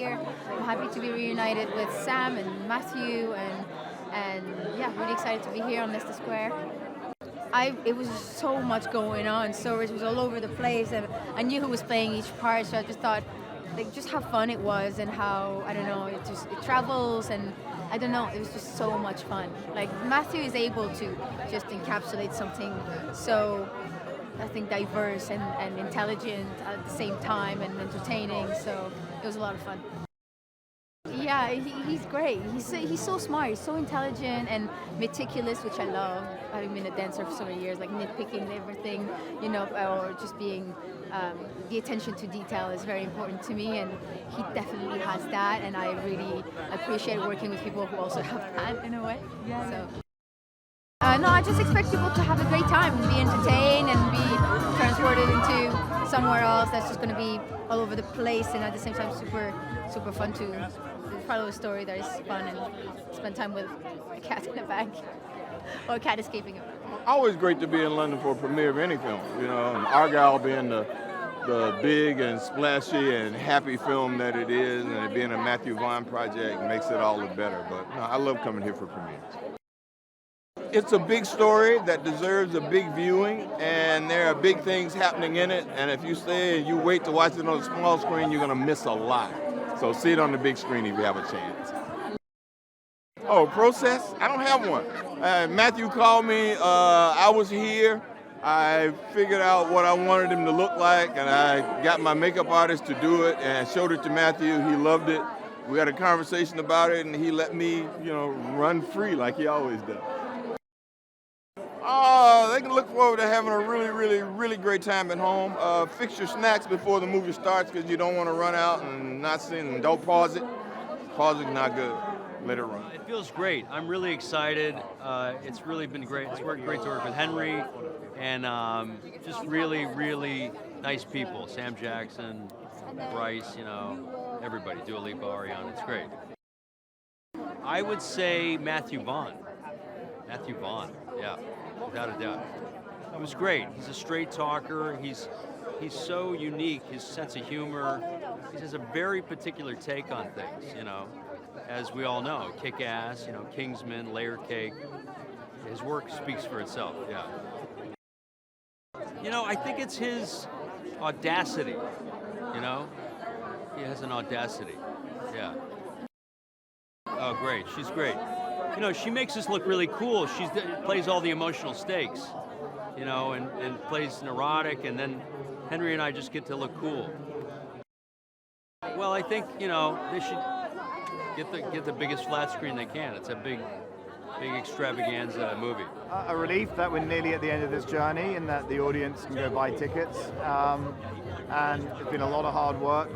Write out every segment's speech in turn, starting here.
here. I'm happy to be reunited with Sam and Matthew, and yeah, really excited to be here on Leicester Square. It was so much going on, so it was all over the place, and I knew who was playing each part, so I just thought, like, just how fun it was, and how, I don't know, it travels, and I don't know, it was just so much fun. Like, Matthew is able to just encapsulate something so, I think, diverse and intelligent at the same time, and entertaining, so it was a lot of fun. Yeah, he's great. He's so smart. He's so intelligent and meticulous, which I love. Having been a dancer for so many years, like nitpicking everything, or just being the attention to detail is very important to me, and he definitely has that. And I really appreciate working with people who also have that in a way. Yeah. So. No, I just expect people to have a great time and be entertained and be transported into somewhere else that's just going to be all over the place, and at the same time super fun to follow a story that is fun and spend time with a cat in a bag or a cat escaping a bag. Always great to be in London for a premiere of any film, and Argylle being the big and splashy and happy film that it is, and it being a Matthew Vaughn project makes it all the better. But no, I love coming here for premieres. It's a big story that deserves a big viewing, and there are big things happening in it, and if you stay and you wait to watch it on the small screen, you're going to miss a lot. So see it on the big screen if you have a chance. Oh, process? I don't have one. Matthew called me. I was here. I figured out what I wanted him to look like, and I got my makeup artist to do it and showed it to Matthew. He loved it. We had a conversation about it, and he let me, run free like he always does. They can look forward to having a really great time at home. Fix your snacks before the movie starts, because you don't want to run out and not see, and don't pause it. Pause it, not good. Let it run. It feels great. I'm really excited. It's really been great. It's worked great to work with Henry, and just really nice people. Sam Jackson, Bryce, everybody. Lipa, Ariana. It's great. I would say Matthew Vaughn. Matthew Vaughn, yeah, without a doubt. It was great. He's a straight talker. He's so unique. His sense of humor. He has a very particular take on things, as we all know. Kick-Ass, Kingsman, Layer Cake. His work speaks for itself, yeah. I think it's his audacity, He has an audacity, yeah. Oh, great. She's great. She makes us look really cool. She plays all the emotional stakes, and plays neurotic, and then Henry and I just get to look cool. Well, I think, they should get the biggest flat screen they can. It's a big extravaganza movie. A relief that we're nearly at the end of this journey and that the audience can go buy tickets. And it's been a lot of hard work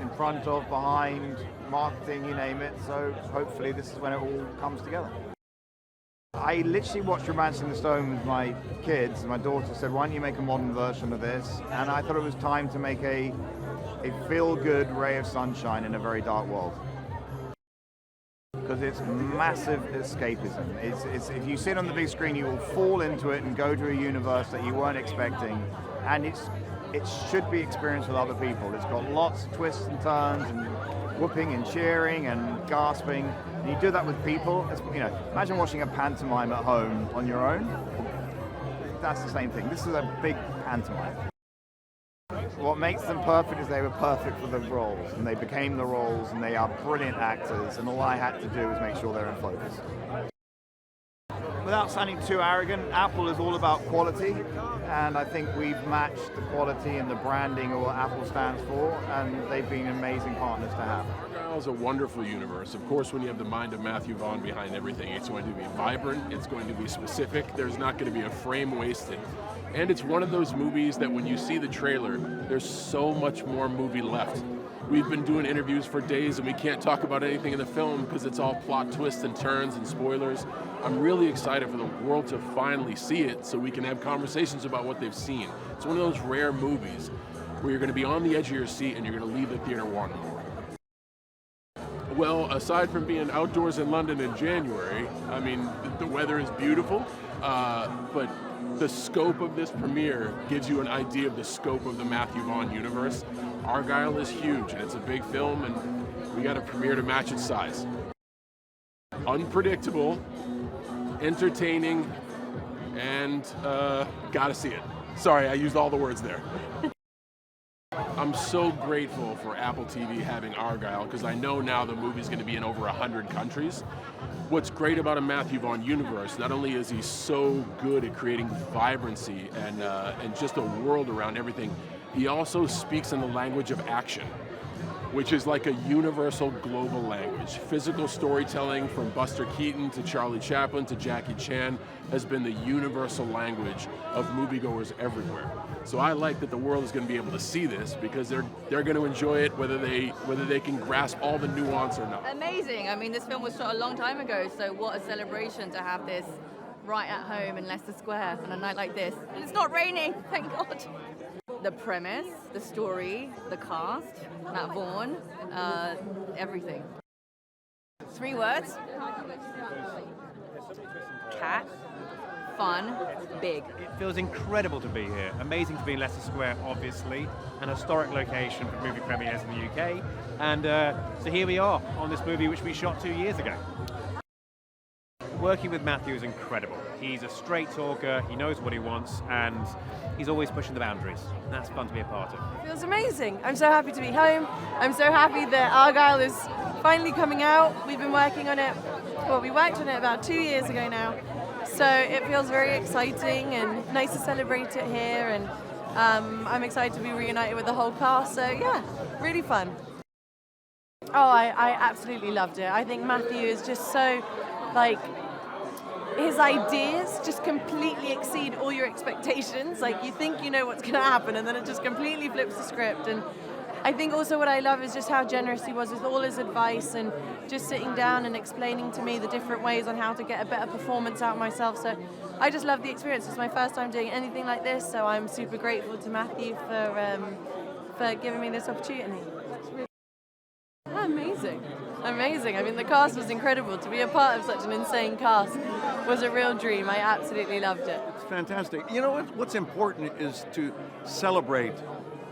in front of, behind, marketing, you name it. So hopefully this is when it all comes together. I literally watched Romancing the Stone with my kids. My daughter said, why don't you make a modern version of this? And I thought it was time to make a feel-good ray of sunshine in a very dark world. Because it's massive escapism. It's if you sit on the big screen, you will fall into it and go to a universe that you weren't expecting. And it should be experienced with other people. It's got lots of twists and turns and whooping and cheering and gasping. And you do that with people. Imagine watching a pantomime at home on your own. That's the same thing. This is a big pantomime. What makes them perfect is they were perfect for the roles, and they became the roles, and they are brilliant actors, and all I had to do was make sure they're in focus. Without sounding too arrogant, Apple is all about quality, and I think we've matched the quality and the branding of what Apple stands for, and they've been amazing partners to have. Argylle's a wonderful universe. Of course, when you have the mind of Matthew Vaughn behind everything, it's going to be vibrant, it's going to be specific, there's not going to be a frame wasted. And it's one of those movies that when you see the trailer, there's so much more movie left. We've been doing interviews for days and we can't talk about anything in the film because it's all plot twists and turns and spoilers. I'm really excited for the world to finally see it so we can have conversations about what they've seen. It's one of those rare movies where you're going to be on the edge of your seat and you're going to leave the theater wanting more. Well, aside from being outdoors in London in January, I mean, the weather is beautiful, but the scope of this premiere gives you an idea of the scope of the Matthew Vaughn universe. Argylle is huge, and it's a big film, and We got a premiere to match its size. Unpredictable, entertaining, and gotta see it. Sorry, I used all the words there. I'm so grateful for Apple TV having Argylle, because I know now the movie's going to be in over 100 countries. What's great about a Matthew Vaughn universe, not only is he so good at creating vibrancy and just a world around everything, he also speaks in the language of action, which is like a universal global language. Physical storytelling, from Buster Keaton to Charlie Chaplin to Jackie Chan, has been the universal language of moviegoers everywhere. So I like that the world is going to be able to see this, because they're going to enjoy it whether they can grasp all the nuance or not. Amazing. I mean, this film was shot a long time ago, so what a celebration to have this right at home in Leicester Square on a night like this. And it's not raining, thank God. The premise, the story, the cast, Matt Vaughn, everything. 3 words. Cat, fun, big. It feels incredible to be here. Amazing to be in Leicester Square, obviously, an historic location for movie premieres in the UK. And so here we are on this movie which we shot 2 years ago. Working with Matthew is incredible. He's a straight talker, he knows what he wants, and he's always pushing the boundaries. That's fun to be a part of. It feels amazing. I'm so happy to be home. I'm so happy that Argylle is finally coming out. We've been working on it, well, we worked on it about 2 years ago now. So it feels very exciting and nice to celebrate it here, and I'm excited to be reunited with the whole cast. So yeah, really fun. Oh, I absolutely loved it. I think Matthew is just so, like, his ideas just completely exceed all your expectations. Like, you think you know what's going to happen, and then it just completely flips the script. And I think also what I love is just how generous he was with all his advice, and just sitting down and explaining to me the different ways on how to get a better performance out of myself. So I just love the experience. It's my first time doing anything like this, so I'm super grateful to Matthew for giving me this opportunity. Amazing. Amazing. I mean, the cast was incredible. To be a part of such an insane cast was a real dream. I absolutely loved it. It's fantastic. You know what's important is to celebrate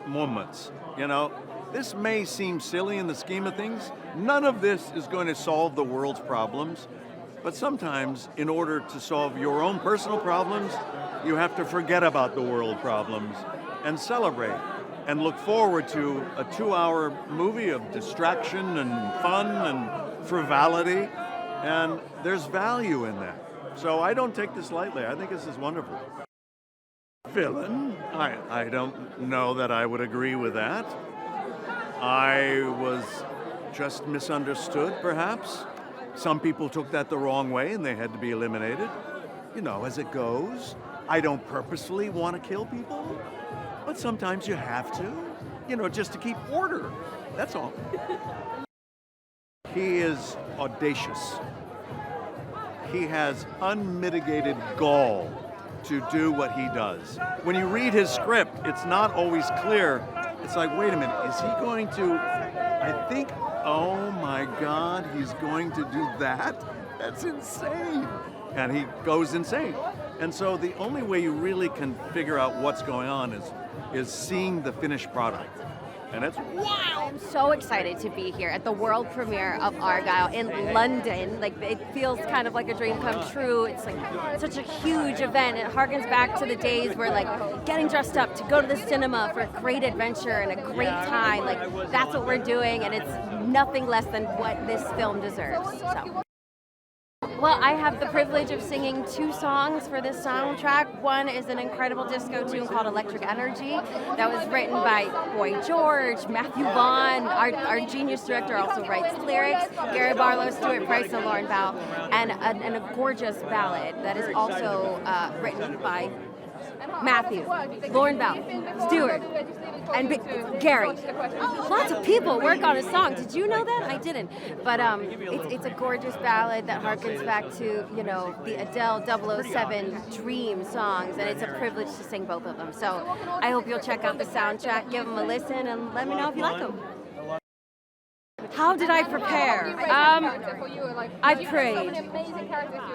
moments. You know, this may seem silly in the scheme of things. None of this is going to solve the world's problems. But sometimes, in order to solve your own personal problems, you have to forget about the world problems and celebrate. And look forward to a 2-hour movie of distraction and fun and frivolity, and there's value in that. So I don't take this lightly. I think this is wonderful. Villain? I don't know that I would agree with that. I was just misunderstood, perhaps. Some people took that the wrong way and they had to be eliminated. You know, as it goes. I don't purposefully want to kill people. But sometimes you have to, you know, just to keep order. That's all. He is audacious. He has unmitigated gall to do what he does. When you read his script, it's not always clear. It's like, wait a minute, is he going to, I think, oh my God, he's going to do that? That's insane. And he goes insane. And so the only way you really can figure out what's going on is seeing the finished product. And it's wild. I'm so excited to be here at the world premiere of Argylle in London. Like, it feels kind of like a dream come true. It's like such a huge event. It harkens back to the days where, like, getting dressed up to go to the cinema for a great adventure and a great time. Like, that's what we're doing, and it's nothing less than what this film deserves. So. Well, I have the privilege of singing 2 songs for this soundtrack. One is an incredible disco tune called Electric Energy that was written by Boy George, Matthew Vaughn. Our genius director also writes lyrics, Gary Barlow, Stuart Bryce, and Lauren Val, and a gorgeous ballad that is also written by Matthew, Lauren Val, Stuart, and Gary. Lots of people work on a song. Did you know that? I didn't. But it's a gorgeous ballad that harkens back to, you know, the Adele 007 Dream songs, and it's a privilege to sing both of them. So I hope you'll check out the soundtrack, give them a listen, and let me know if you like them. How did I prepare? I prayed.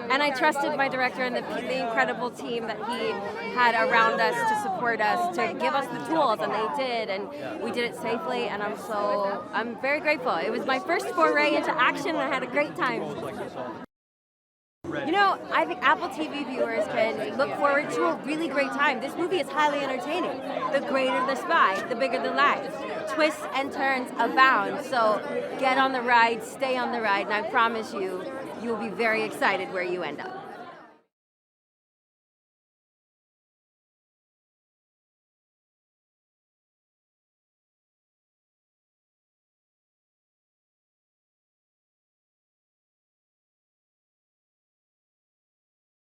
And I trusted my director and the incredible team that he had around us to support us, to give us the tools, and they did, and we did it safely, and I'm very grateful. It was my first foray into action, and I had a great time. You know, I think Apple TV viewers can look forward to a really great time. This movie is highly entertaining. The greater the spy, the bigger the lies. Twists and turns abound, so get on the ride, stay on the ride, and I promise you, you'll be very excited where you end up.